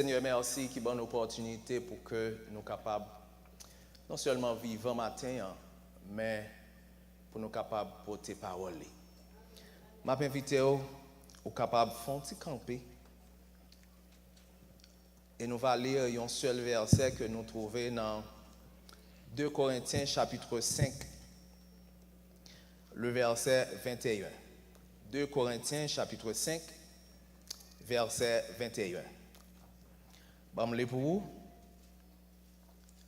Seigneur, merci qui donne l'opportunité pour que nous soyons capables non seulement vivre matin, mais pour nous capables de porter parole. Je m'invite au capable de faire camper. Et nous allons lire un seul verset que nous trouvons dans 2 Corinthiens chapitre 5, le verset 21. 2 Corinthiens chapitre 5, verset 21. Bon, pour vous.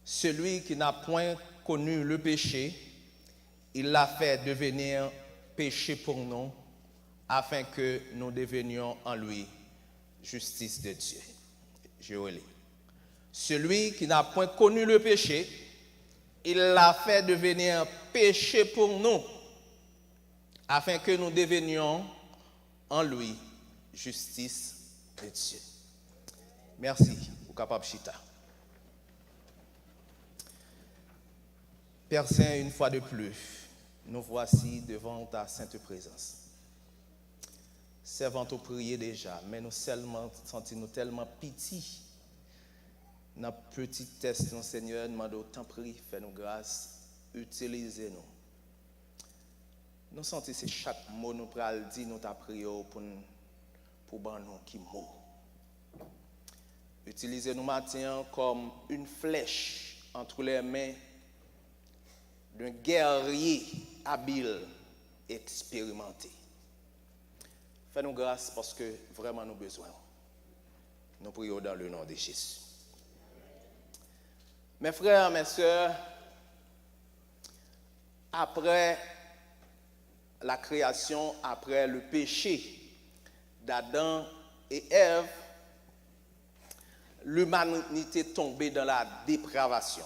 Celui qui n'a point connu le péché, il l'a fait devenir péché pour nous, afin que nous devenions en lui justice de Dieu. Je relis. Celui qui n'a point connu le péché, il l'a fait devenir péché pour nous, afin que nous devenions en lui justice de Dieu. Merci, au capable Chita. Père Saint, une fois de plus, nous voici devant ta sainte présence. Servant au prier déjà, mais nous sentons tellement pitié. Dans petit test, nous Seigneur, demandons autant prie, fais-nous grâce, utilisez-nous. Nous sentons que chaque mot nous pral dit, nous t'a prié pour nous qui mourent. Utilisez-nous maintenant comme une flèche entre les mains d'un guerrier habile et expérimenté. Fais-nous grâce parce que vraiment nous avons besoin. Nous prions dans le nom de Jésus. Mes frères, mes sœurs, après la création, après le péché d'Adam et Ève, l'humanité tombée dans la dépravation.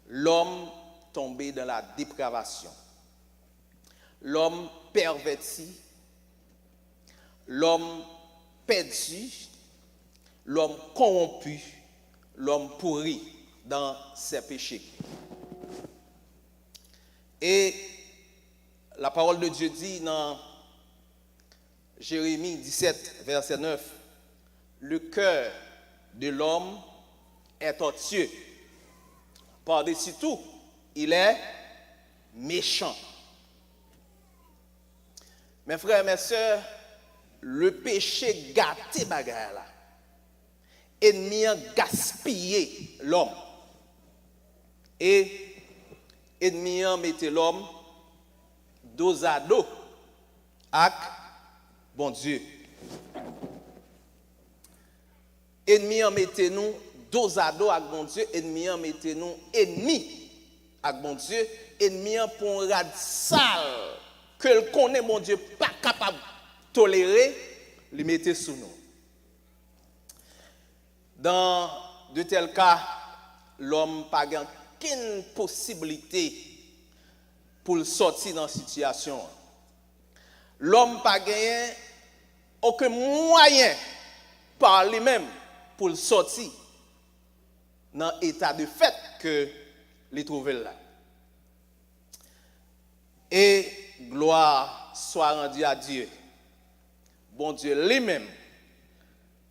L'homme tombé dans la dépravation. L'homme perverti, l'homme perdu, l'homme corrompu, l'homme pourri dans ses péchés. Et la parole de Dieu dit dans Jérémie 17, verset 9, le cœur de l'homme est tortueux. Par-dessus tout, il est méchant. Mes frères et mes sœurs, le péché gâté bagarre là. Ennemi a gaspillé l'homme. Et ennemi a mette l'homme dos à dos avec bon Dieu. Ennemi a mette nous dos à dos avec bon Dieu, ennemi a mette nous ennemis avec bon Dieu, ennemi a pour un rad sale que le connaît mon Dieu pas capable de tolérer, le mette sous nous. Dans de tels cas, l'homme n'a pas aucune possibilité pour sortir dans cette situation. L'homme n'a pas aucun moyen par lui-même pour sortir dans l'état de fait que les trouver là. Et gloire soit rendue à Dieu. Bon Dieu lui-même,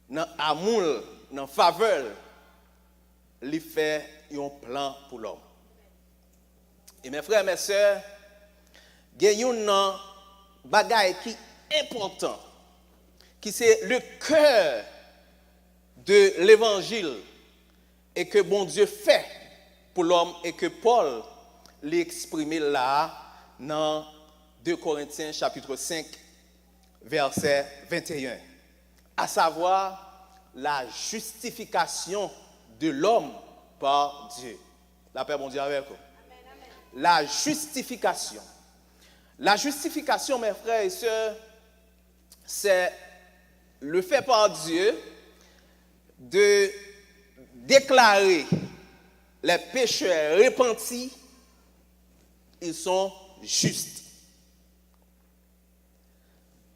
dans l'amour, dans faveur, lui fait un plan pour l'homme. Et mes frères et mes sœurs, il y a un bagage qui est important, qui c'est le cœur de l'évangile et que bon Dieu fait pour l'homme et que Paul l'a exprimé là dans 2 Corinthiens chapitre 5 verset 21, à savoir la justification de l'homme par Dieu. La paix bon Dieu avec vous. La justification. La justification, mes frères et sœurs, c'est le fait par Dieu de déclarer les pécheurs repentis, ils sont justes.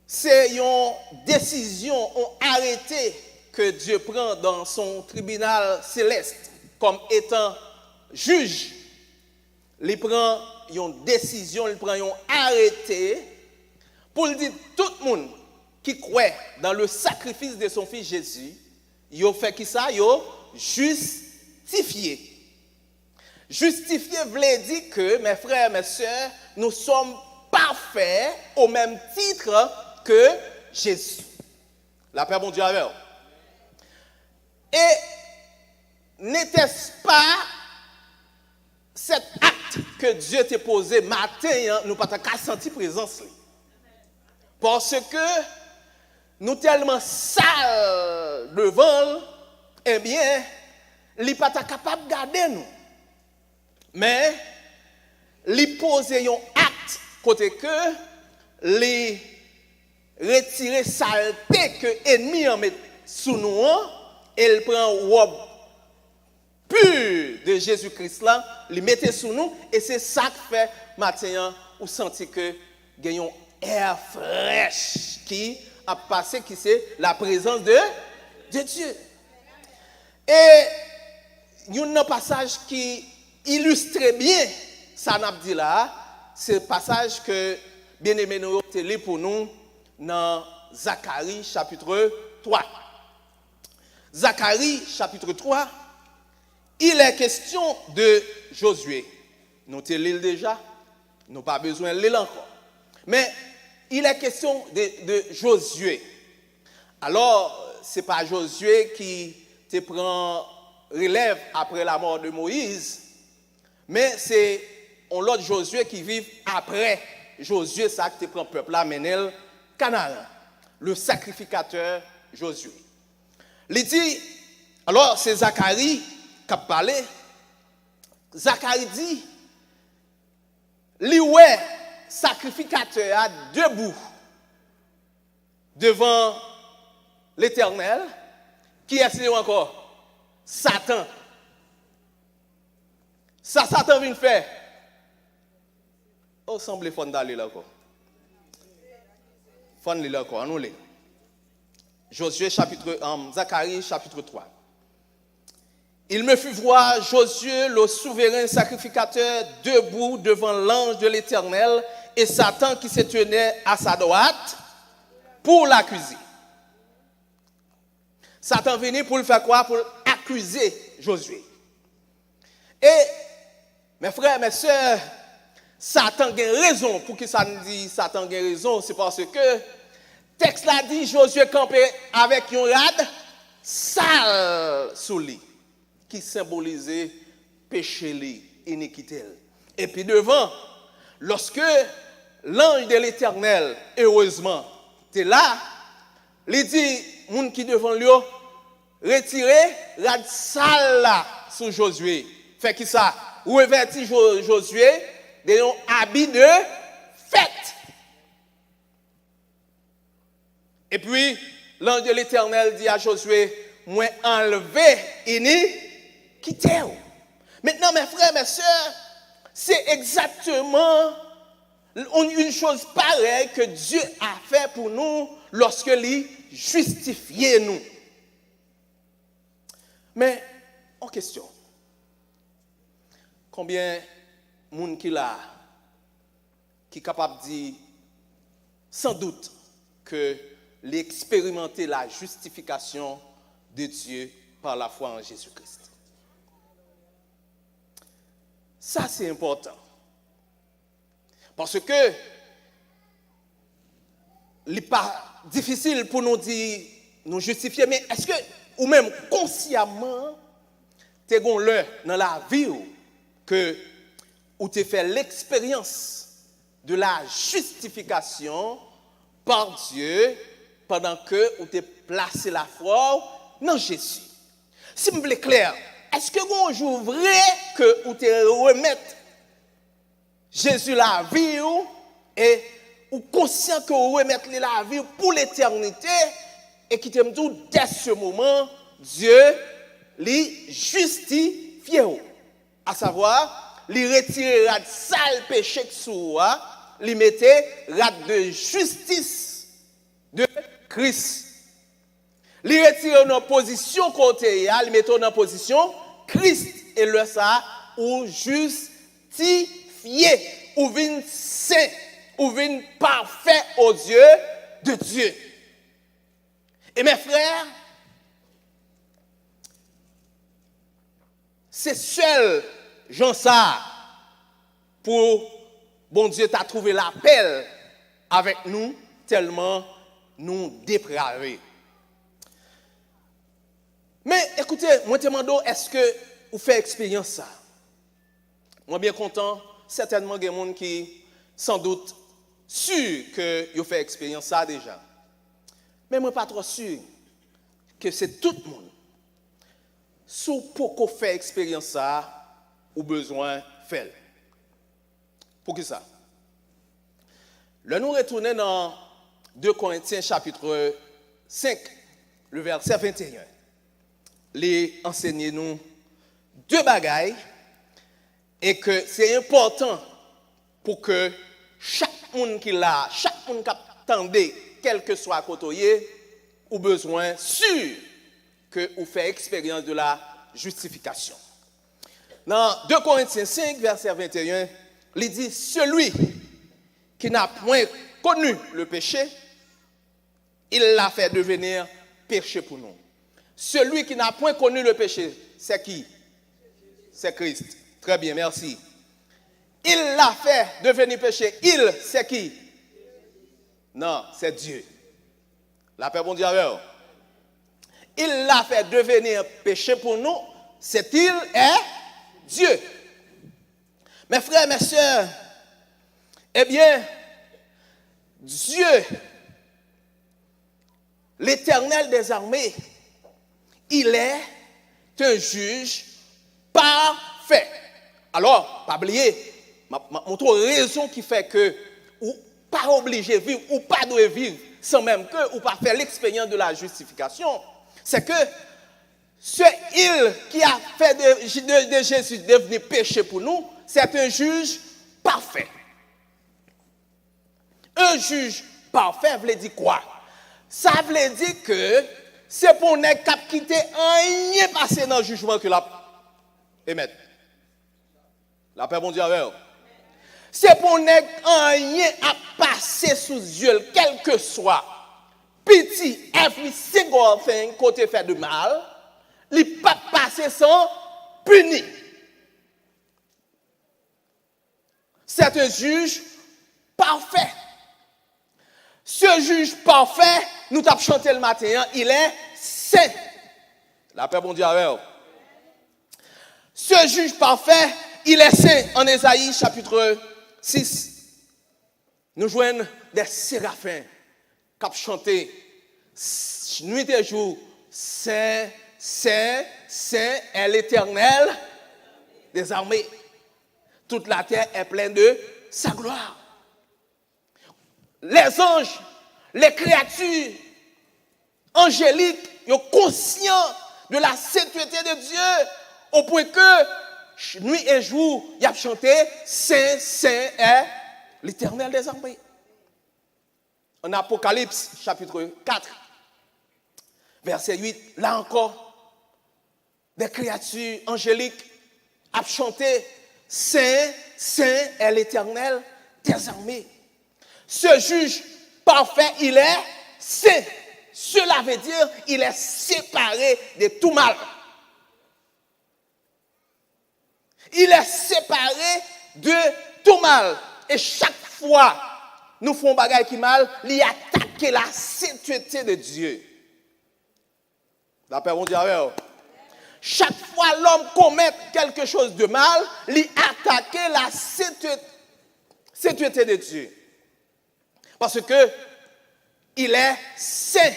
C'est une décision, un arrêté que Dieu prend dans son tribunal céleste comme étant juge. Il prend une décision, il prend un arrêté pour dire tout le monde qui croit dans le sacrifice de son fils Jésus, Yo fait qui ça? Yo justifié. Justifié veut dire que, mes frères, mes sœurs, nous sommes parfaits au même titre que Jésus. La paix, bon Dieu, avec vous. Et n'était-ce pas cet acte que Dieu t'a posé matin, nous ne pouvons pas sentir présence. Parce que nous tellement sales devant, eh bien, il n'est pas capable de garder nous. Mais, il pose un acte côté que les retirer saleté que l'ennemi en met sous nous, et il prend robe pure de Jésus-Christ là, il mettait sous nous, et c'est ça qui fait matin ou senti que gagnons air fraîche qui a passé, qui c'est la présence de Dieu. Et il y a un passage qui illustre bien ça n'a dit là, c'est le passage que bien-aimé nous télé pour nous dans Zacharie chapitre 3. Zacharie chapitre 3, il est question de Josué. Nous te l'île déjà, nous n'avons pas besoin de l'île encore. Mais il est question de Josué. Alors, ce n'est pas Josué qui te prend relève après la mort de Moïse, mais c'est l'autre Josué qui vit après Josué, ça qui te prend le peuple là, Menel, Canaan, le sacrificateur Josué. Il dit, alors c'est Zacharie qui a parlé. Zacharie dit, lui ouais, sacrificateur a debout devant l'Éternel, qui est encore Satan. Ça, Satan vient faire. Oh, semble fond d'aller là encore. Fond là encore, nous les. Josué chapitre Zacharie chapitre 3. Il me fit voir Josué, le souverain sacrificateur, debout devant l'ange de l'Éternel et Satan qui se tenait à sa droite pour l'accuser. Satan venait pour le faire quoi? Pour accuser Josué. Et mes frères, mes sœurs, Satan a raison. Pour qui ça nous dit Satan a raison? C'est parce que texte là dit Josué campait avec une rade sale sous lui, qui symbolisait péché, iniquité. Et puis devant, lorsque l'ange de l'Éternel, heureusement, était là, il dit, moun qui devant lui, retirez rade sale là sous Josué. Fait qui ça? Revêtit Josué d'un habit de fête. Et puis, l'ange de l'Éternel dit à Josué, moi enlevé iniquité. Maintenant, mes frères, mes sœurs, c'est exactement une chose pareille que Dieu a fait pour nous lorsque il justifiait nous. Mais, en question, combien de monde qui est capable de dire sans doute que l'expérimenter la justification de Dieu par la foi en Jésus-Christ. Ça, c'est important. Parce que il n'est pas difficile pour nous dire, nous justifier, mais est-ce que, ou même consciemment, tu as l'heure dans la vie où tu fait l'expérience de la justification par Dieu pendant que vous avez placé la foi dans Jésus. Si vous voulez clair, est-ce que vous jour vrai que vous te remettez Jésus la vie et ou conscient que vous remettez la vie pour l'éternité et qui t'aime tout dès ce moment, Dieu les justifie, à savoir, les retirer rad sale péché que soi, les mettait rad de justice de Christ. Les retirer dans position côté, les mettre dans position Christ et le ça ou justifié ou vin saint ou vin parfait aux yeux de Dieu. Et mes frères, c'est seul Jean ça pour bon Dieu t'a trouvé l'appel avec nous tellement nous dépravés. Mais écoutez, moi te demande est-ce que vous faites expérience ça? Moi bien content, certainement il y a des gens qui sans doute sûr que vous fait expérience ça déjà. Mais moi pas trop sûr que c'est tout le monde. Sous pour qu'on fait expérience ça, ou besoin faire. Pour qui ça? Là nous retournons dans 2 Corinthiens chapitre 5, le verset 21. Les enseigner nous 2 bagailles et que c'est important pour que chaque monde qui l'a, chaque monde qui attendait, quel que soit côté, ou besoin sûr que vous fait expérience de la justification. Dans 2 Corinthiens 5, verset 21, il dit, celui qui n'a point connu le péché, il l'a fait devenir péché pour nous. Celui qui n'a point connu le péché, c'est qui? C'est Christ. Très bien, merci. Il l'a fait devenir péché. Il, c'est qui? Non, c'est Dieu. La paix, bon Dieu avec vous. Il l'a fait devenir péché pour nous. C'est il est Dieu. Mes frères, mes sœurs, eh bien, Dieu, l'Éternel des armées, il est un juge parfait. Alors, pas oublier, montre raison qui fait que ou pas obligé de vivre ou pas doit vivre sans même que ou pas faire l'expérience de la justification. C'est que ce il qui a fait de Jésus devenir péché pour nous, c'est un juge parfait. Un juge parfait veut dire quoi? Ça veut dire que c'est pour ne pas quitter rien passé dans le jugement que la émettre. La paix bon Dieu avec vous. C'est pour ne rien à passer sous yeux, quel que soit petit, every single thing côté fait de mal, il pas passer sans puni. C'est un juge parfait. Ce juge parfait, nous t'avons chanté le matin, il est saint. La paix bon Dieu avec vous. Ce juge parfait, il est saint. En Ésaïe chapitre 6, nous joignons des séraphins qui ont chanté nuit et jour, saint, saint, saint est l'Éternel des armées. Toute la terre est pleine de sa gloire. Les anges, les créatures angéliques, ils sont conscients de la sainteté de Dieu au point que nuit et jour, ils ont chanté Saint, Saint est l'Éternel des armées. En Apocalypse, chapitre 4, verset 8, là encore, des créatures angéliques ont chanté Saint, Saint est l'Éternel des armées. Ce juge parfait, il est saint. Cela veut dire il est séparé de tout mal. Il est séparé de tout mal. Et chaque fois nous faisons bagaille qui mal, il attaque la sainteté de Dieu. La paix, bon Dieu, chaque fois l'homme commet quelque chose de mal, il attaque la sainteté de Dieu. Parce que il est saint.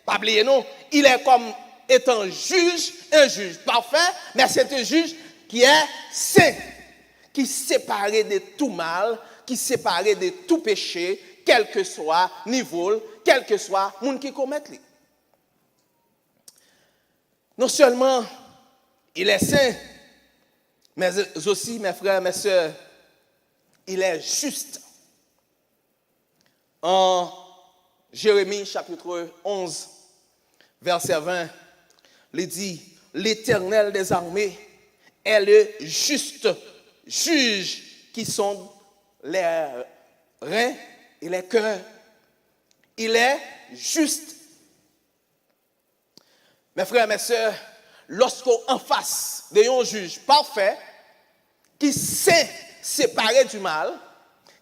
Pas oublier non, il est comme étant juge, un juge parfait, mais c'est un juge qui est saint, qui est séparé de tout mal, qui est séparé de tout péché, quel que soit niveau, quel que soit monde qui commet. Non seulement il est saint, mais aussi, mes frères, mes sœurs, il est juste. En Jérémie chapitre 11, verset 20, il dit, l'Éternel des armées est le juste juge qui sonde les reins et les cœurs. Il est juste. Mes frères et mes sœurs, lorsqu'en face d'un juge parfait, qui sait séparer du mal,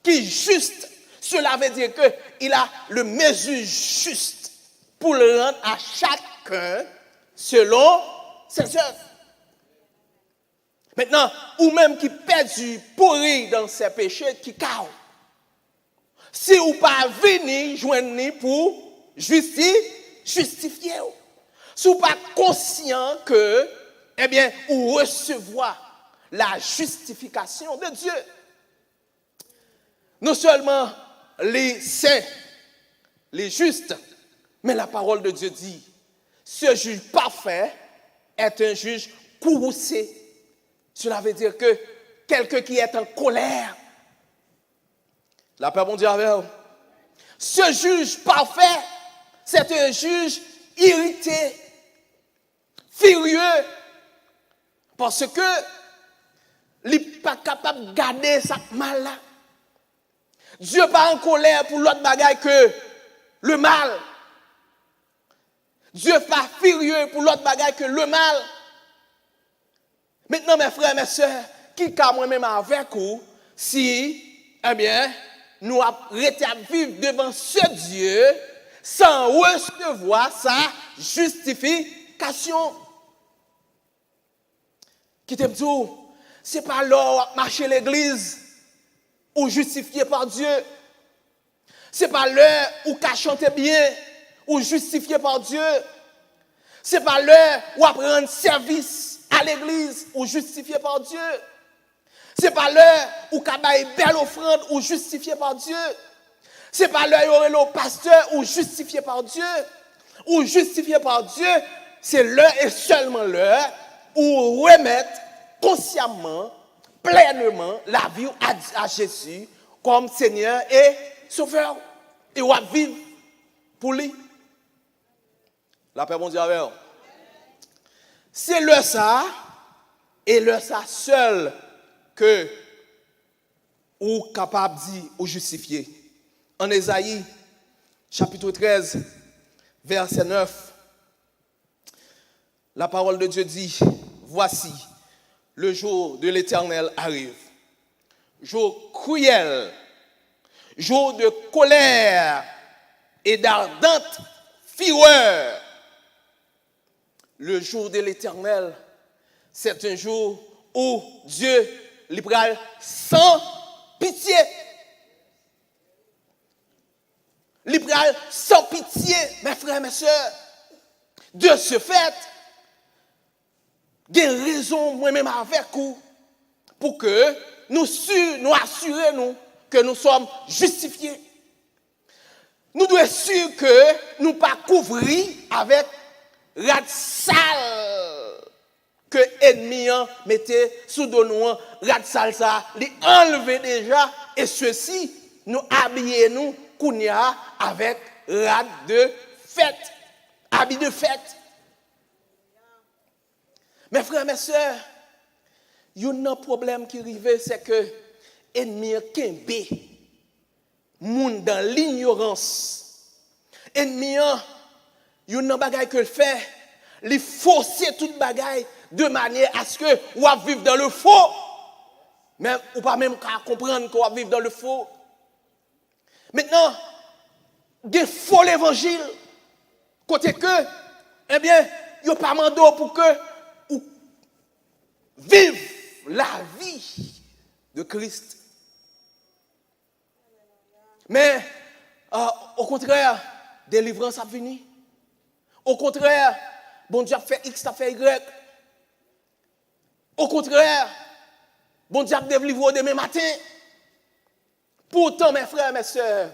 qui est juste, cela veut dire qu'il a le mesure juste pour le rendre à chacun selon ses œuvres. Maintenant, ou même qui perdu, pourri dans ses péchés, qui cao. Si ou pas venir joindre pour justifier. Si ou pas conscient que, eh bien, ou recevoir la justification de Dieu. Non seulement les saints, les justes, mais la parole de Dieu dit, ce juge parfait est un juge courroucé. Cela veut dire que quelqu'un qui est en colère, la paix, bon Dieu, avec vous. Ce juge parfait, c'est un juge irrité, furieux, parce que il n'est pas capable de garder ça mal là. Dieu n'est pas en colère pour l'autre bagaille que le mal. Dieu n'est pas furieux pour l'autre bagaille que le mal. Maintenant, mes frères et mes sœurs, qui a moi-même avec vous, si, eh bien, nous avons été à vivre devant ce Dieu sans recevoir sa justification. Qui t'aime tout, ce n'est pas l'heure de marcher l'église ou justifié par Dieu. Ce n'est pas l'heure où qu'à chanter bien ou justifié par Dieu. Ce n'est pas l'heure où à prendre service à l'église ou justifié par Dieu. Ce n'est pas l'heure où qu'à bailler belle offrande ou justifié par Dieu. Ce n'est pas l'heure où il y aurait le pasteur ou justifié par Dieu. Ou justifié par Dieu, c'est l'heure et seulement l'heure où remettre consciemment, pleinement la vie à Jésus comme Seigneur et Sauveur. Et on va vivre pour lui. La paix, bon Dieu, avec vous. C'est le ça, et le ça seul que ou capable de dire ou justifier. En Ésaïe, chapitre 13, verset 9, la parole de Dieu dit, voici, le jour de l'Éternel arrive. Jour cruel, jour de colère et d'ardente fureur. Le jour de l'Éternel, c'est un jour où Dieu libéral sans pitié. Libéral sans pitié, mes frères et mes sœurs. De ce fait, il y a une raison moi-même avec vous pour que nous assurer que nous sommes justifiés. Nous devons être sûrs que nous ne pas couvrir avec rat sale que l'ennemi mettait sous nous, rat sale ça, les enlever déjà et ceci nous habiller nous kounya avec rat de fête, habit de fête. Mes frères, mes sœurs, il y a un problème qui arrive, c'est que l'ennemi kembe, moun dans l'ignorance. L'ennemi, il y a un bagage que le fait, il forcer toute bagaille de manière à ce que on va vivre dans le faux. Même ou pas même comprendre qu'on va vivre dans le faux. Maintenant, des faux l'évangile, côté que, eh bien, il n'y a pas mandat pour que ou vive la vie de Christ. Mais, au contraire, délivrance a fini. Au contraire, bon Dieu a fait X, a fait Y. Au contraire, bon Dieu a délivré demain matin. Pourtant, mes frères et mes sœurs,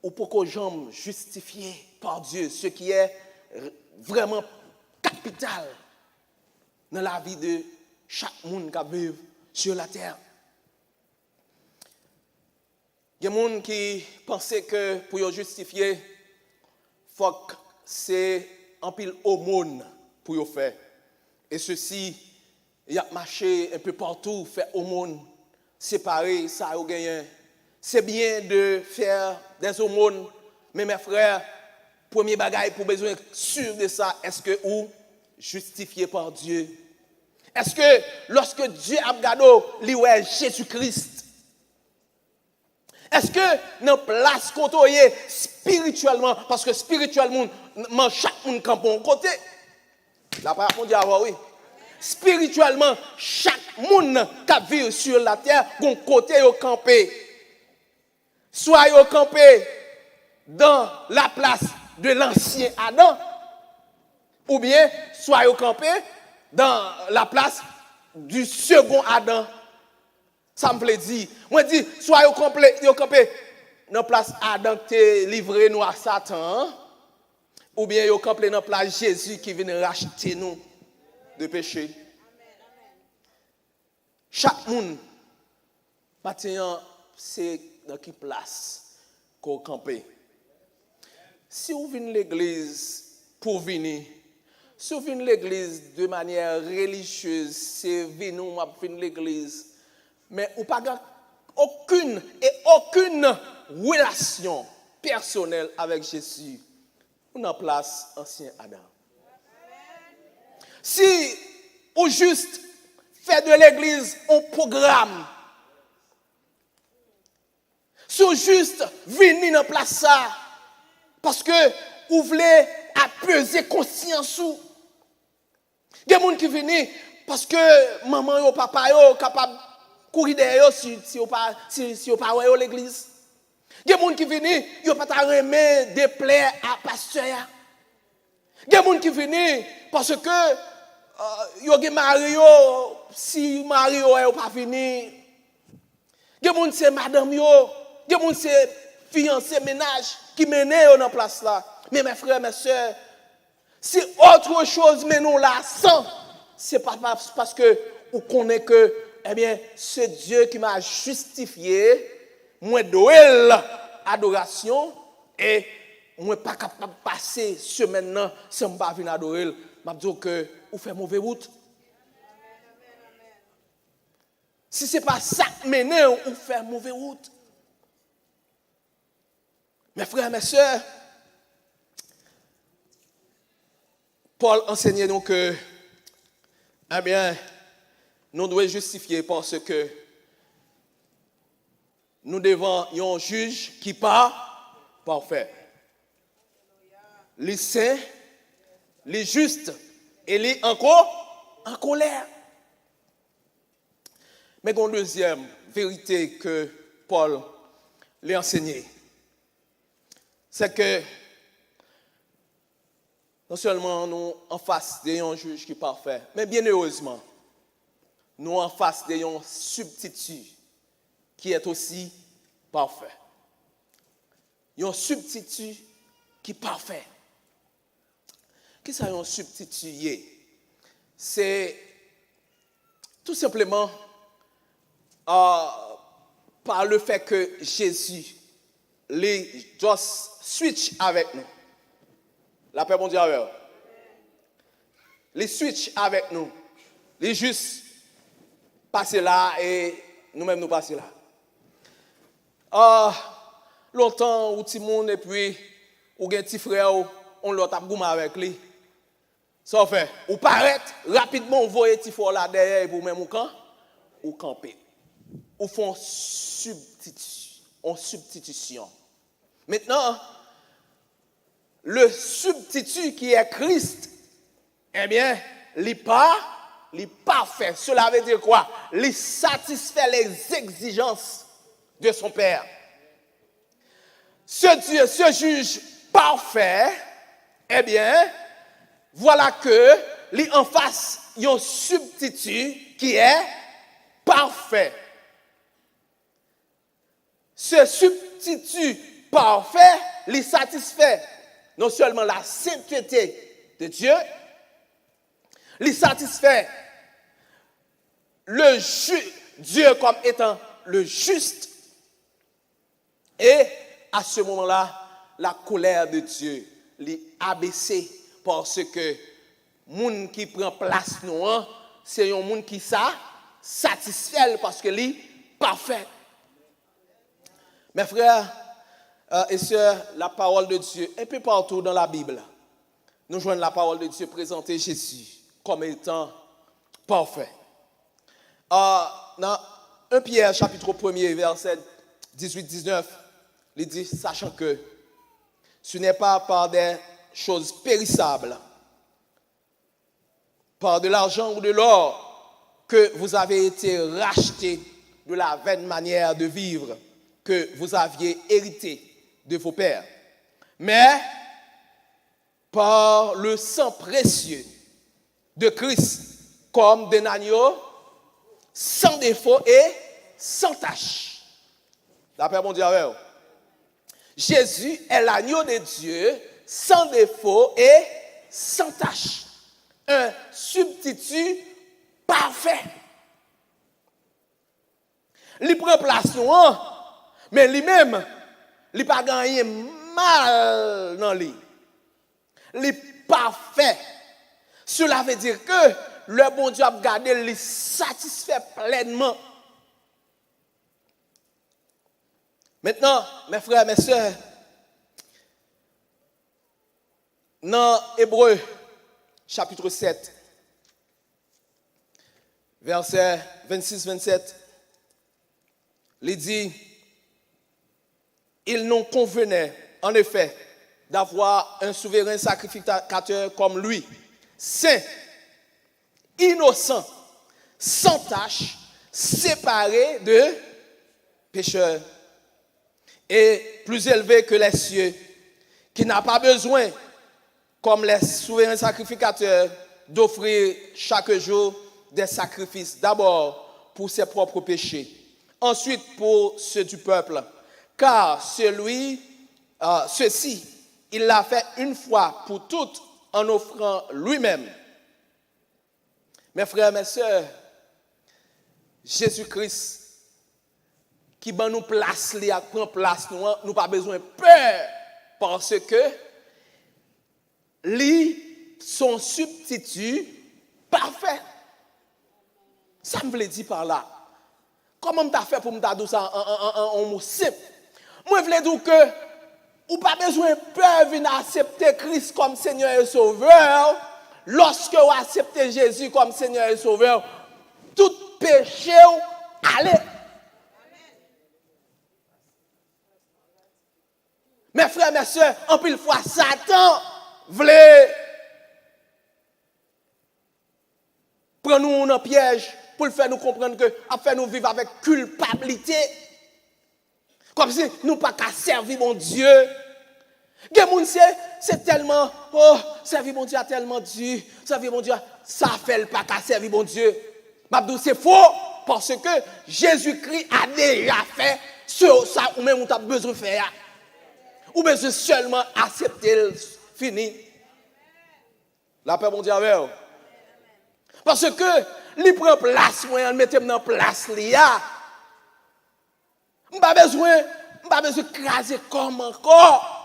ou pour que j'aime justifier par Dieu ce qui est vraiment capital dans la vie de chaque monde qui vit sur la terre. Il y a des gens qui pensent que pour justifier, il faut que c'est un pile aumône pour faire. Et ceci, il y a marché un peu partout, fait aumône, séparer, ça a gagné. C'est bien de faire des aumônes, mais mes frères, premier bagage pour besoin sûr de ça, est-ce que ou justifié par Dieu? Est-ce que lorsque Dieu a regardé, lui ouais Jésus-Christ? Est-ce que dans place côté spirituellement, parce que spirituellement, chaque monde campe un côté. La parole mon Dieu oui. Spirituellement, chaque monde qui vit sur la terre, un côté au campé. Soit au campé dans la place de l'ancien Adam, ou bien soit au campé dans la place du second Adam. Ça me plaît dire. Moi dis soit au campé dans la place Adam qui est livré nous à Satan, ou bien au campé dans la place Jésus qui vient racheter nous de péché. Chaque monde maintenant c'est dans quelle place qu'on camper. Si vous venez à l'église pour venir, si vous venez à l'église de manière religieuse, c'est venir à l'église, mais vous n'avez pas aucune relation personnelle avec Jésus, vous en place ancien Adam. Si vous juste faites de l'église un programme, si vous juste venez dans place ça, parce que vous voulez apaiser conscience ou. Il y a des gens qui viennent parce que maman ou papa sont capables de courir derrière si vous ne pas à l'église. Il y a des gens qui viennent, ils ne peuvent pas remettre des plaies à pasteur. Il y a des gens qui viennent parce que ils ont marié, si Mario n'est pas fini. Il y a des gens qui c'est madame, il y a des gens qui c'est fiancé ménage qui mène dans la place là. Mais mes frères, mes soeurs, si autre chose mène nous là sans, c'est pas parce que vous connaissez que, eh bien, c'est Dieu qui m'a justifié, moi doel adoration, et moi pas capable de passer semaine sans me pas venir adorer. Je dis que vous faites mauvaise route. Si ce n'est pas ça mène, vous faites mauvaise route. Mes frères et mes sœurs, Paul enseignait donc que, eh bien, nous devons justifier parce que nous devons un juge qui pas parfait. Les saints, les justes et les encore en colère. Mais une deuxième vérité que Paul l'a enseigné, c'est que non seulement nous en face d'un juge qui est parfait, mais bien heureusement, nous en face d'un substitut qui est aussi parfait. Un substitut qui est parfait. Qu'est-ce que c'est un substitut? C'est tout simplement par le fait que Jésus les just switch avec nous. La paix mondiale avec nous. Les switch avec nous. Les juste passer là et nous-mêmes nous passer là. Longtemps, ou petit monde et puis ou gen petit frère on l'autre a goumé avec lui. Ça fait, ou paraît rapidement on voit petit frère là derrière pour même ou quand ou camper. Ou font substitution. Maintenant, le substitut qui est Christ, eh bien, il n'est pas parfait. Cela veut dire quoi? Il satisfait les exigences de son Père. Ce Dieu, ce juge parfait, eh bien, voilà que il en face il y a un substitut qui est parfait. Ce substitut parfait, il satisfait non seulement la sainteté de Dieu, il satisfait Dieu comme étant le juste, et à ce moment-là, la colère de Dieu l'est abaissée parce que monde qui prend place nous, c'est un monde qui satisfait parce que lui parfait. Mes frères, et sœurs, la parole de Dieu, un peu partout dans la Bible, nous joignons la parole de Dieu présenter Jésus comme étant parfait. Dans 1 Pierre, chapitre 1er, verset 18-19, il dit, sachant que ce n'est pas par des choses périssables, par de l'argent ou de l'or, que vous avez été rachetés de la vaine manière de vivre que vous aviez hérité de vos pères, mais par le sang précieux de Christ, comme d'un agneau sans défaut et sans tache. D'après mon Dieu, Jésus est l'agneau de Dieu sans défaut et sans tache. Un substitut parfait. Il prend place nous, mais lui-même, il n'a pas gagné mal dans lui. Il est parfait. Cela veut dire que le bon Dieu a gardé, il satisfait pleinement. Maintenant, mes frères, mes sœurs, dans Hébreux, chapitre 7, verset 26-27, il dit, il nous convenait, en effet, d'avoir un souverain sacrificateur comme lui, saint, innocent, sans tache, séparé de pécheurs, et plus élevé que les cieux, qui n'a pas besoin, comme les souverains sacrificateurs, d'offrir chaque jour des sacrifices, d'abord pour ses propres péchés, ensuite pour ceux du peuple, car ceci, il l'a fait une fois pour toutes en offrant lui-même. Mes frères, mes sœurs, Jésus-Christ, qui va nous place, prend place, nous pas besoin de peur, parce que lui, son substitut parfait. Ça me veut dire par là. Comment tu as fait pour me dire ça en mot simple? Moi, je veux dire que ou pas besoin de peur venir accepter Christ comme Seigneur et Sauveur. Lorsque vous acceptez Jésus comme Seigneur et Sauveur, tout péché, allez. Mes frères, mes soeurs, en pile fois, Satan voulait prendre nous dans un piège pour le faire nous comprendre que, afin nous vivre avec culpabilité. Comme si nous pas qu'à servir mon Dieu. C'est tellement, servir mon Dieu a tellement dur, servir mon Dieu, ça fait le pas qu'à servir mon Dieu. Mabdou, c'est faux, parce que Jésus-Christ a déjà fait ce ça ou même on a besoin de faire. Ou besoin seulement accepter, fini. La paix, mon Dieu, parce que, il prend place, moi, il met dans place, il y a. Je n'ai pas besoin de craser comme encore.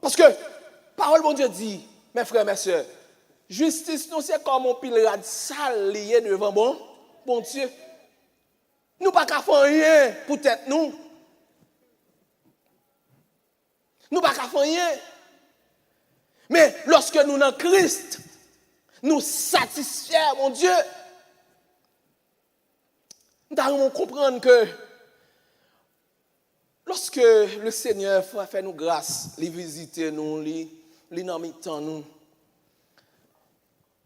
Parce que, parole mon Dieu dit, mes frères, mes soeurs, justice, nous, c'est comme un pile sale lié devant bon Dieu. Nous pas qu'à faire rien pour tête nous. Nous pas qu'à faire rien. Mais lorsque nous dans Christ, nous satisfaire, mon Dieu, nous devons comprendre que lorsque le Seigneur fait nous grâce, il visite nous, il nous nous.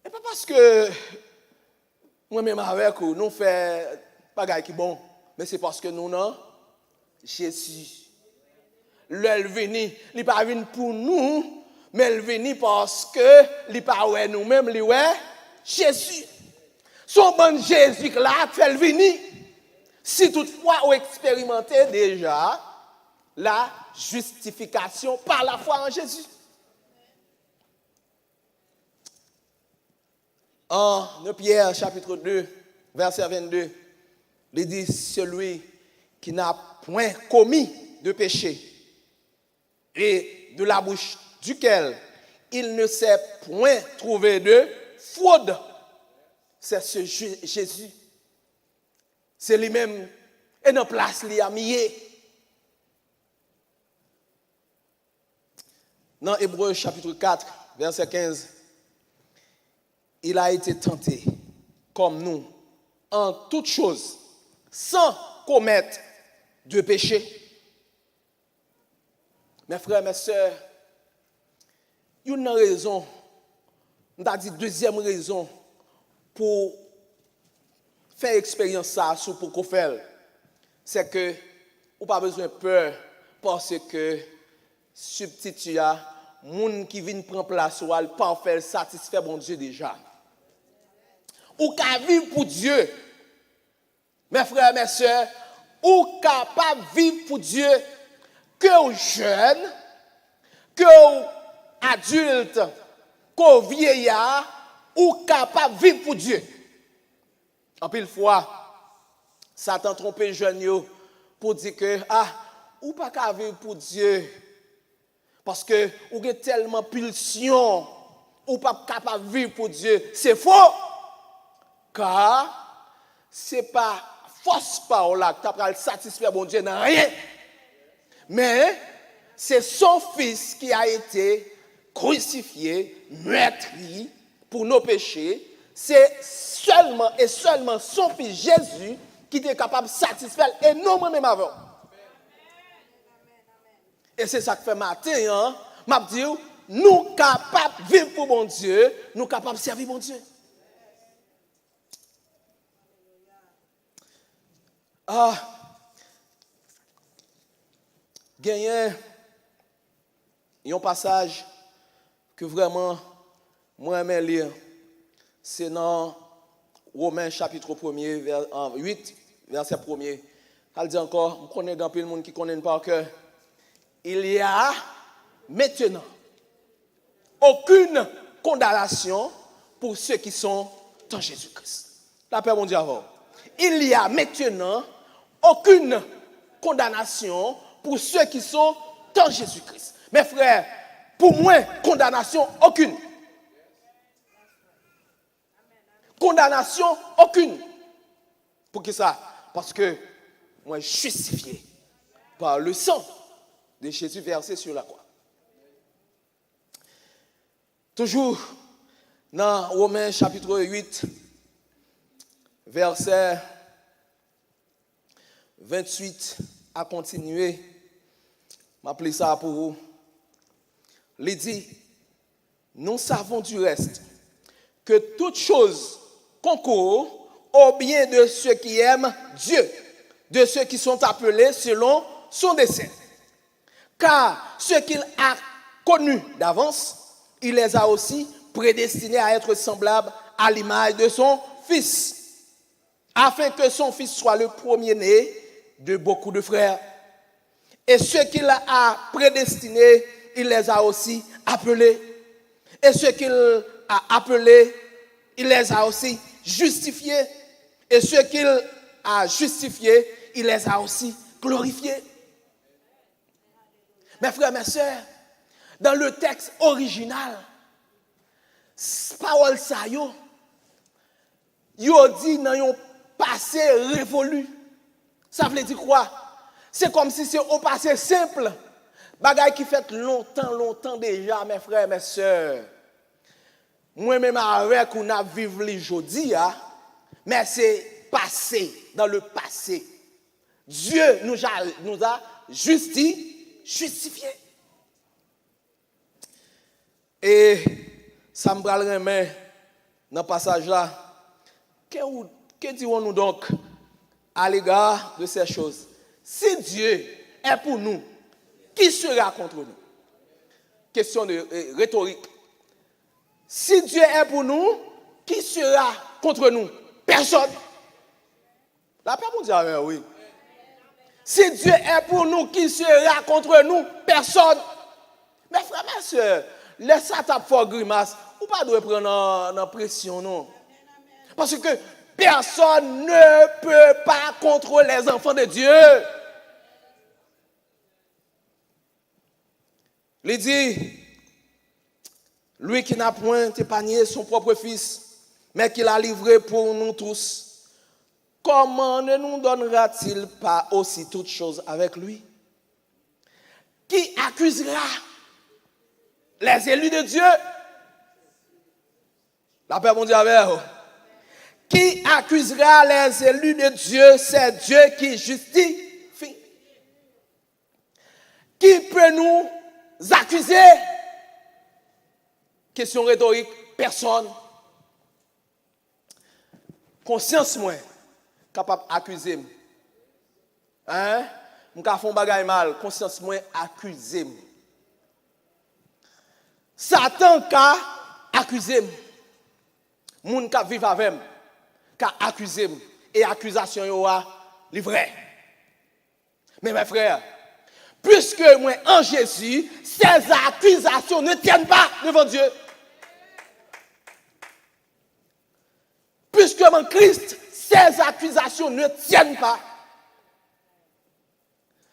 Et pas parce que moi-même avec vous, nous faisons pas de qui bon, mais c'est parce que nous non Jésus. Le venu, il n'est pas venu pour nous, mais il venu parce que il n'est pas ouais nous-mêmes, il ouais Jésus. Son bon Jésus là fait le venir. Si toutefois on expérimenté déjà la justification par la foi en Jésus. En Pierre chapitre 2, verset 22, il dit celui qui n'a point commis de péché et de la bouche duquel il ne s'est point trouvé de fraude. C'est ce Jésus. C'est lui-même et dans place lui a mis. Dans Hébreux chapitre 4, verset 15, il a été tenté comme nous en toutes choses, sans commettre de péché. Mes frères, mes sœurs, il y a une raison, on a dit deuxième raison pour faire expérience ça, pour qu'on fasse, c'est que on pas besoin de peur parce que substitut à moun qui vient prendre place ou al pas faire satisfaire bon Dieu déjà. Ou ka vivre pour Dieu. Mes frères, mes sœurs, ou capable vivre pour Dieu que aux jeunes, que aux adultes, qu'aux vieillards, ou capable vivre pour Dieu. En pile fois, Satan trompe les jeunes pour dire que ou pas qu'à vivre pour Dieu parce que ou avez tellement pulsion ou pas capable de vivre pour Dieu. C'est faux. Car c'est pas force parole qui t'a satisfaire bon Dieu dans rien. Mais c'est son fils qui a été crucifié, meurtri pour nos péchés. C'est seulement et seulement son fils Jésus qui était capable de satisfaire et non moi-même avant. Et c'est ça que fait matin, m'a dit, nous capables de vivre pour mon Dieu, nous capables de servir mon Dieu. Gagné un passage que vraiment moi j'aime lire. C'est dans Romains chapitre 1er, 8, verset 1er. Elle dit encore, je connais grand peu de monde qui connaît par cœur. Il y a maintenant aucune condamnation pour ceux qui sont en Jésus-Christ. La paix mondiale. Il y a maintenant aucune condamnation pour ceux qui sont en Jésus-Christ. Mes frères, pour moi, condamnation aucune. Condamnation aucune. Pour qui ça? Parce que moi, je suis justifié par le sang de Jésus versé sur la croix. Toujours dans Romains chapitre 8, verset 28 à continuer. M'appeler ça pour vous. Il dit, nous savons du reste que toute chose concourt au bien de ceux qui aiment Dieu, de ceux qui sont appelés selon son dessein. Car ceux qu'il a connus d'avance, il les a aussi prédestinés à être semblables à l'image de son Fils, afin que son Fils soit le premier-né de beaucoup de frères. Et ceux qu'il a prédestinés, il les a aussi appelés. Et ceux qu'il a appelés, il les a aussi justifiés. Et ceux qu'il a justifiés, il les a aussi glorifiés. Mes frères, mes sœurs, dans le texte original, parole ça yo dit dans un passé révolu. Ça veut dire quoi? C'est comme si c'est au passé simple. Bagaille qui fait longtemps déjà, mes frères, mes sœurs. Moi-même avec on a vivre les aujourd'hui, mais c'est passé, dans le passé. Dieu nous a justifiés. Et ça me remet dans le passage là. Que dirons-nous donc à l'égard de ces choses? Si Dieu est pour nous, qui sera contre nous? Question de rhétorique. Si Dieu est pour nous, qui sera contre nous? Personne. La paix mondiale, oui. Si Dieu est pour nous, qui sera contre nous? Personne. Mes frères, mes soeurs, laisse ça taper fort grimace. Ou pas de prendre en pression, non? Parce que personne ne peut pas contrôler les enfants de Dieu. Il dit, lui qui n'a point épargné son propre fils, mais qui l'a livré pour nous tous, comment ne nous donnera-t-il pas aussi toutes choses avec lui? Qui accusera? Les élus de Dieu. La paix, mon Dieu, avec vous. Qui accusera les élus de Dieu? C'est Dieu qui justifie. Qui peut nous accuser? Question rhétorique, personne. Conscience, moi, capable d'accuser. Hein? Je vais faire un bagage mal. Conscience, moi, accuser. Satan qu'a accusé. Moun qui vivent avec moi, qu'a accusé. Et accusation yo a livré. Mais mes frères, puisque moi en Jésus, ces accusations ne tiennent pas devant Dieu. Puisque en Christ, ces accusations ne tiennent pas.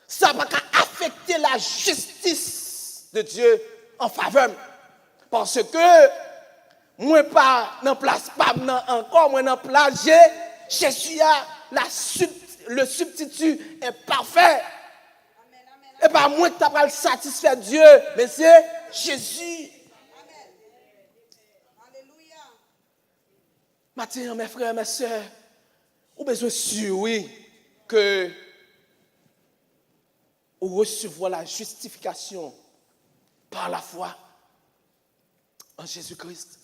Ça va affecter la justice de Dieu en faveur. Parce que moi pas dans place pas encore moi dans place Jésus a le substitut est parfait. Et pas moi qui t'a satisfaire Dieu, mais c'est Jésus. Maintenant, mes frères, mes sœurs, vous avez besoin sûr, oui, que vous recevez la justification par la foi en Jésus-Christ.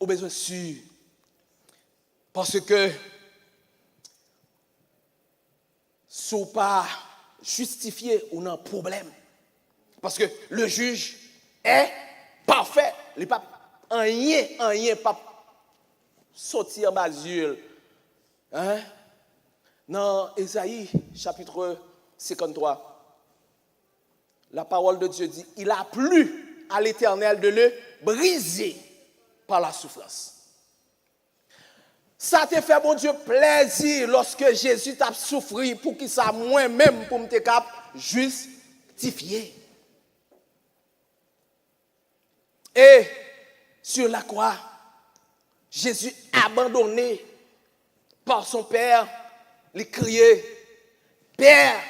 Vous avez besoin sûr. Parce que si vous pas justifié, on a un problème. Parce que le juge est parfait. Il n'est pas rien, pas sortir en basule. Hein? Dans Ésaïe, chapitre 53, la parole de Dieu dit, il a plu à l'Éternel de le briser par la souffrance. Ça te fait, bon Dieu, plaisir lorsque Jésus t'a souffert pour qu'il soit moi-même pour me justifier. Et sur la croix, Jésus abandonné par son Père, il criait, Père,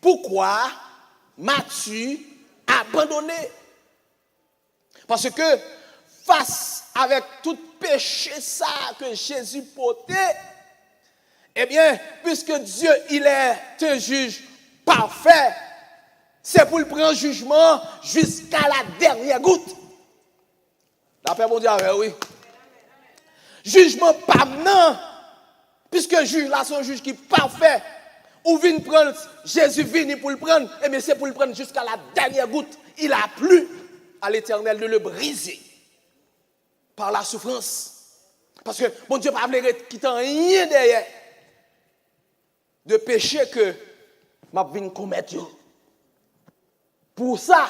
pourquoi m'as-tu abandonné? Parce que face avec tout péché ça que Jésus portait, eh bien, puisque Dieu, il est un juge parfait, c'est pour le prendre jugement jusqu'à la dernière goutte. La paix, mon Dieu, oui. Jugement pas maintenant, puisque le juge là, c'est un juge qui est parfait. Ou vient prendre, Jésus vient pour le prendre, eh bien, c'est pour le prendre jusqu'à la dernière goutte. Il a plu à l'Éternel de le briser par la souffrance. Parce que bon Dieu pas voulu quitter rien derrière de péché que m'a vinn commettre. Pour ça,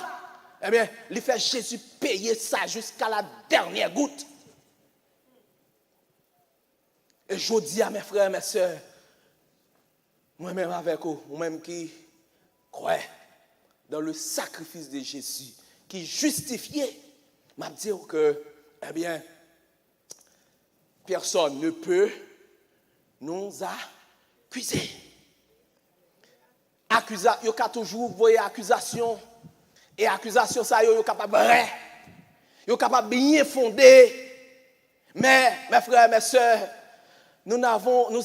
eh bien, il fait Jésus payer ça jusqu'à la dernière goutte. Et je dis à mes frères et mes sœurs, moi-même avec vous, moi-même qui crois dans le sacrifice de Jésus, qui justifiait, m'a dit que, eh bien, personne ne peut nous accuser. Il y a toujours voyer accusation. Et accusation, ça, il y a capable vrai. Il y a capable bien fondé. Mais, mes frères et mes sœurs, nous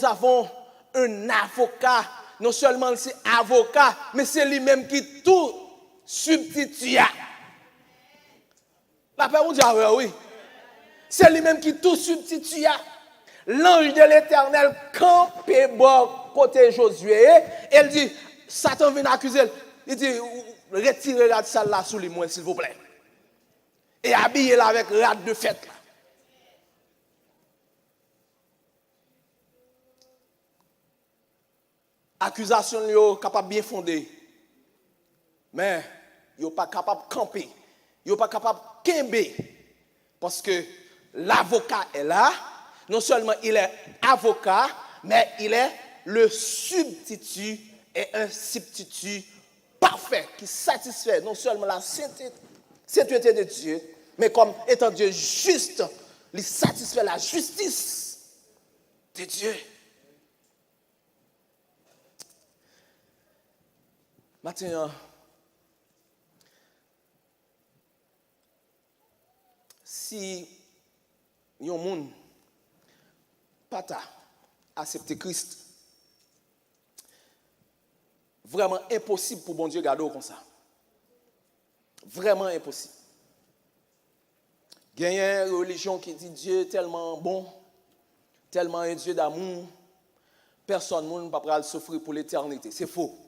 avons un avocat. Non seulement c'est avocat, mais c'est lui-même qui tout substitue. La paix, on dit, oui. C'est lui-même qui tout substitue. L'ange de l'Éternel campé bon côté Josué. Elle dit, Satan vient accuser. Il dit, retirez la salle là sous les moines, s'il vous plaît. Et habillez-la avec rade de fête. Là. Accusation yo capable bien fondée. Mais yo pas capable de camper. Yo pas capable de kembe. Parce que l'avocat est là. Non seulement il est avocat, mais il est le substitut et un substitut parfait qui satisfait non seulement la sainteté de Dieu, mais comme étant Dieu juste, il satisfait la justice de Dieu. Maintenant, si yon moun pas accepter Christ, vraiment impossible pour bon Dieu garder comme ça. Vraiment impossible. Il y a une religion qui dit Dieu est tellement bon, tellement un Dieu d'amour, personne ne va pas souffrir pour l'éternité. C'est faux.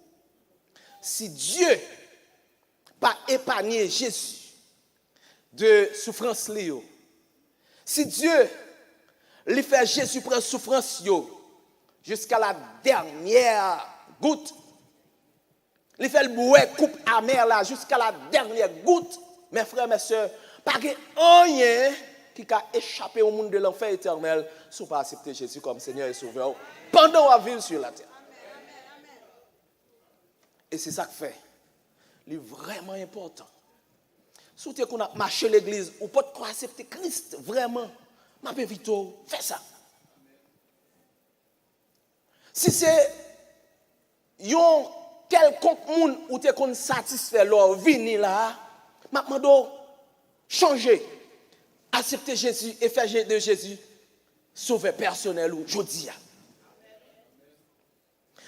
Si Dieu n'a pas épargné Jésus de souffrance, si Dieu lui fait Jésus prendre souffrance jusqu'à la dernière goutte, il fait le bouet coupe amère là jusqu'à la dernière goutte, mes frères, mes soeurs, pas que rien qui a échappé au monde de l'enfer éternel si vous pas accepter Jésus comme Seigneur et Sauveur pendant la vie sur la terre. Et c'est ça que fait. C'est vraiment important. Si vous avez marché l'église, ou pas accepter Christ, vraiment, ma vite, fais ça. Si c'est un quelconque monde où tu es satisfait leur vie là, maintenant, changer, accepter Jésus et faire de Jésus sauveur personnel ou jodia.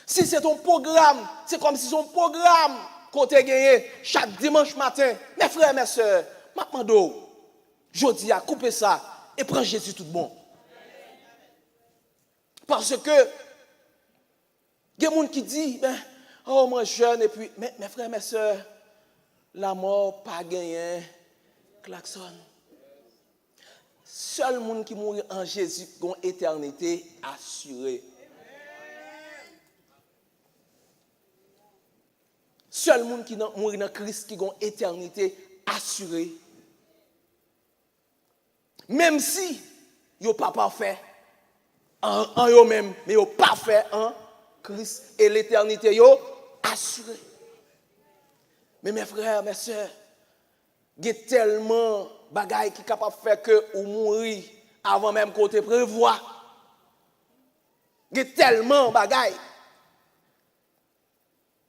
Si c'est ton programme, c'est comme si son programme qu'on t'a gagné chaque dimanche matin, mes frères et mes soeurs, maintenant, jodia, coupez ça et prends Jésus tout bon. Parce que, il y a des gens qui disent, oh, moi jeune, et puis, mes frères et mes soeurs, la mort pas gagné, klaxon. Seul monde qui mourit en Jésus a une éternité assurée. Seul monde qui mourit dans Christ qui a une éternité assurée. Même si yo pas parfait en yo même, mais yo parfait en Christ et l'éternité yo assurée. Mais mes frères, mes sœurs, il y a tellement bagaille qui capable de faire que ou mourir avant même qu'on te prévoit. Il y a tellement bagaille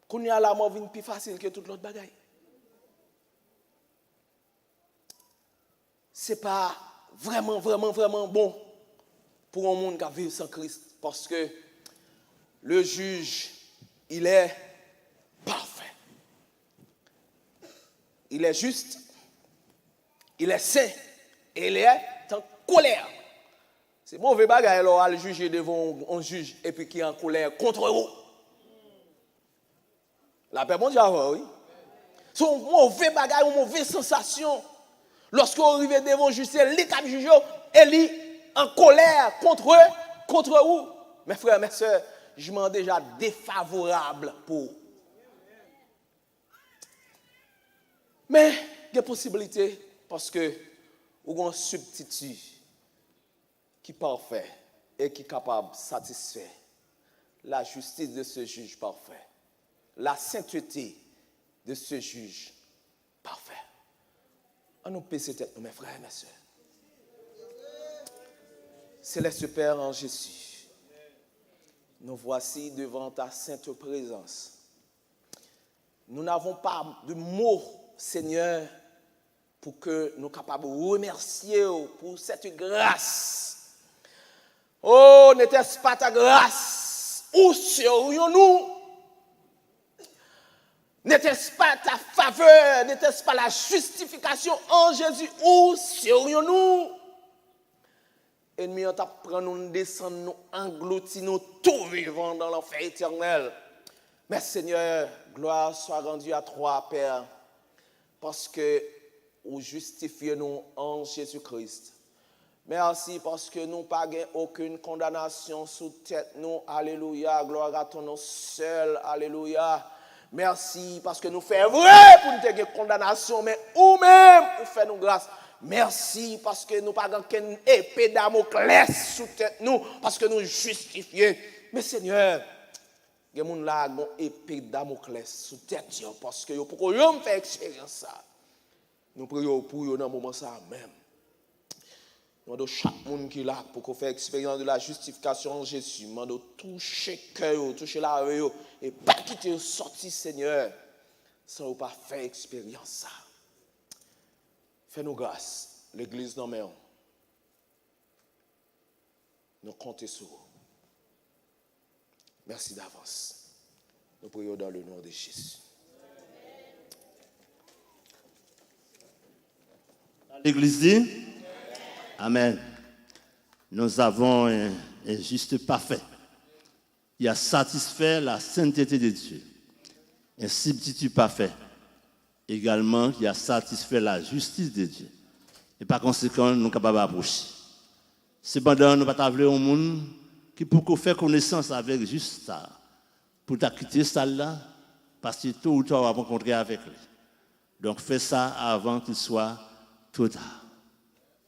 qu'on y a la mort vient plus facile que toute l'autre bagaille. C'est pas vraiment bon pour un monde qui vit sans Christ parce que le juge, il est parfait. Il est juste, il est saint et il est en colère. C'est mauvais bagaille alors à le juger devant un juge et puis qui est en colère contre vous. La paix bon Dieu, oui. C'est une mauvaise bagaille, une mauvaise sensation. Lorsqu'on arrive devant un juge, c'est lui qui juge et lui en colère contre eux, contre vous. Mes frères, mes soeurs, je m'en déjà défavorable pour. Mais il y a possibilité parce que vous avez un substitut qui est parfait et qui est capable de satisfaire la justice de ce juge parfait, la sainteté de ce juge parfait. On nous pèse tête, mes frères et mes soeurs. Céleste Père en Jésus, nous voici devant ta sainte présence. Nous n'avons pas de mots, Seigneur, pour que nous soyons capables de remercier pour cette grâce. Oh, n'était-ce pas ta grâce? Où serions-nous? N'était-ce pas ta faveur? N'était-ce pas la justification en Jésus? Où serions-nous? Ennemi, on t'apprend, nous descendre, nous engloutir, nous tout vivant dans l'enfer éternel. Mais Seigneur, gloire soit rendue à toi, Père, parce que vous justifiez nous en Jésus-Christ. Merci parce que nous n'avons pas aucune condamnation sous tête nous. Alléluia, gloire à ton nom seul. Alléluia. Merci parce que nous faisons vrai pour nous avoir condamnation, mais nous-mêmes, nous faisons grâce. Merci parce que nous n'avons pas une épée Damoclès sous tête nous, parce que nous justifions. Mais Seigneur, il y a des gens là qui ont une épée Damoclès sous tête parce que pour que vous faire expérience ça. Nous prions pour vous dans le moment ça même. Nous demandons chaque monde qui est là pour qu'on fasse expérience de la justification en Jésus. Nous demandons toucher le cœur, toucher la vie et pas quitter sortir Seigneur sans pas faire expérience ça. Fais-nous grâce l'église non mais nous comptons sur vous. Merci d'avance. Nous prions dans le nom de Jésus. L'église dit Amen. Nous avons un juste parfait. Il a satisfait la sainteté de Dieu. Un substitut parfait. Également, il a satisfait la justice de Dieu. Et par conséquent, nous sommes capables d'approcher. Cependant, nous ne pouvons pas avoir un monde qui peut faire connaissance avec juste ça. Pour quitter ça là, parce que tôt ou tard, on va rencontrer avec lui. Donc, fais ça avant qu'il soit trop tard.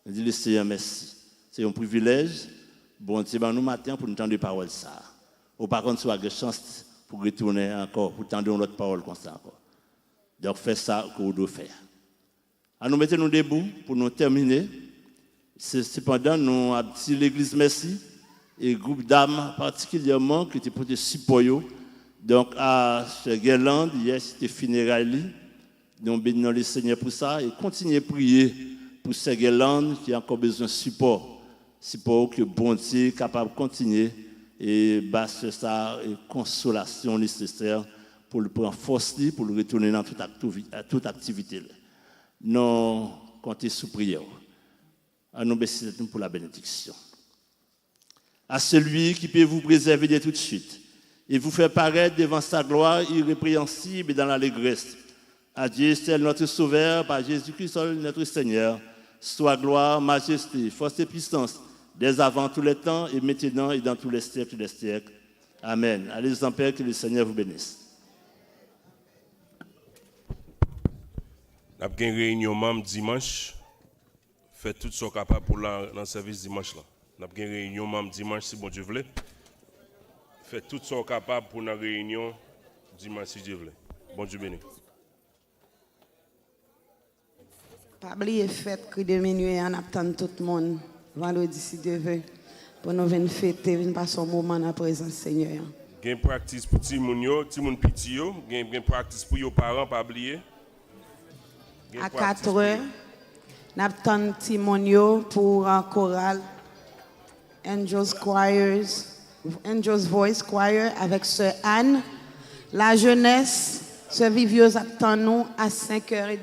Je dis le Seigneur merci. C'est un privilège. Bon Dieu, nous matin pour nous entendre parole ça. Ou par contre, soit une chance pour retourner encore, pour entendre notre parole comme ça encore. Donc, fais ça que vous devez faire. Alors, nous mettons-nous debout pour nous terminer. Cependant, nous avons dit l'église merci et groupe d'âmes particulièrement qui étaient pour te support. Donc, à ce Guerlain, hier, c'était funérailles. Nous bénissons le Seigneur pour ça et continuez à prier pour ce Guerlain qui a encore besoin de support. Support que bon Dieu est capable de continuer et bâtir ça et consolation nécessaire pour le prendre force, pour le retourner dans toute activité. Nous comptons sous prière. À nous merci pour la bénédiction. À celui qui peut vous préserver de toute chute et vous faire paraître devant sa gloire irrépréhensible et dans l'allégresse. À Dieu seul notre Sauveur, par Jésus-Christ seul notre Seigneur, soit gloire, majesté, force et puissance, dès avant tous les temps et maintenant et dans tous les siècles des siècles. Amen. Allez en paix, que le Seigneur vous bénisse. Nous avons une réunion membre dimanche. Faites tout ce qu'on est capable pour dans le service dimanche. Nous avons une réunion membre dimanche si bon Dieu veut. Faites tout ce qu'on est capable pour la réunion dimanche si Dieu veut. Bon Dieu béni. Pas oublier fête que de minuit en attend tout le monde vendredi si Dieu veut pour nous venir fêter, venir passer un moment dans la présence Seigneur. Gain practice pour ti moun yo, ti moun piti yo, gain practice pour yo parents pas oublier. À 4 heures, nous attendons ti moun yo pour un choral Angels Voice Choir avec sœur Anne. La jeunesse, sœur Vivieuse attend nous à 5h30.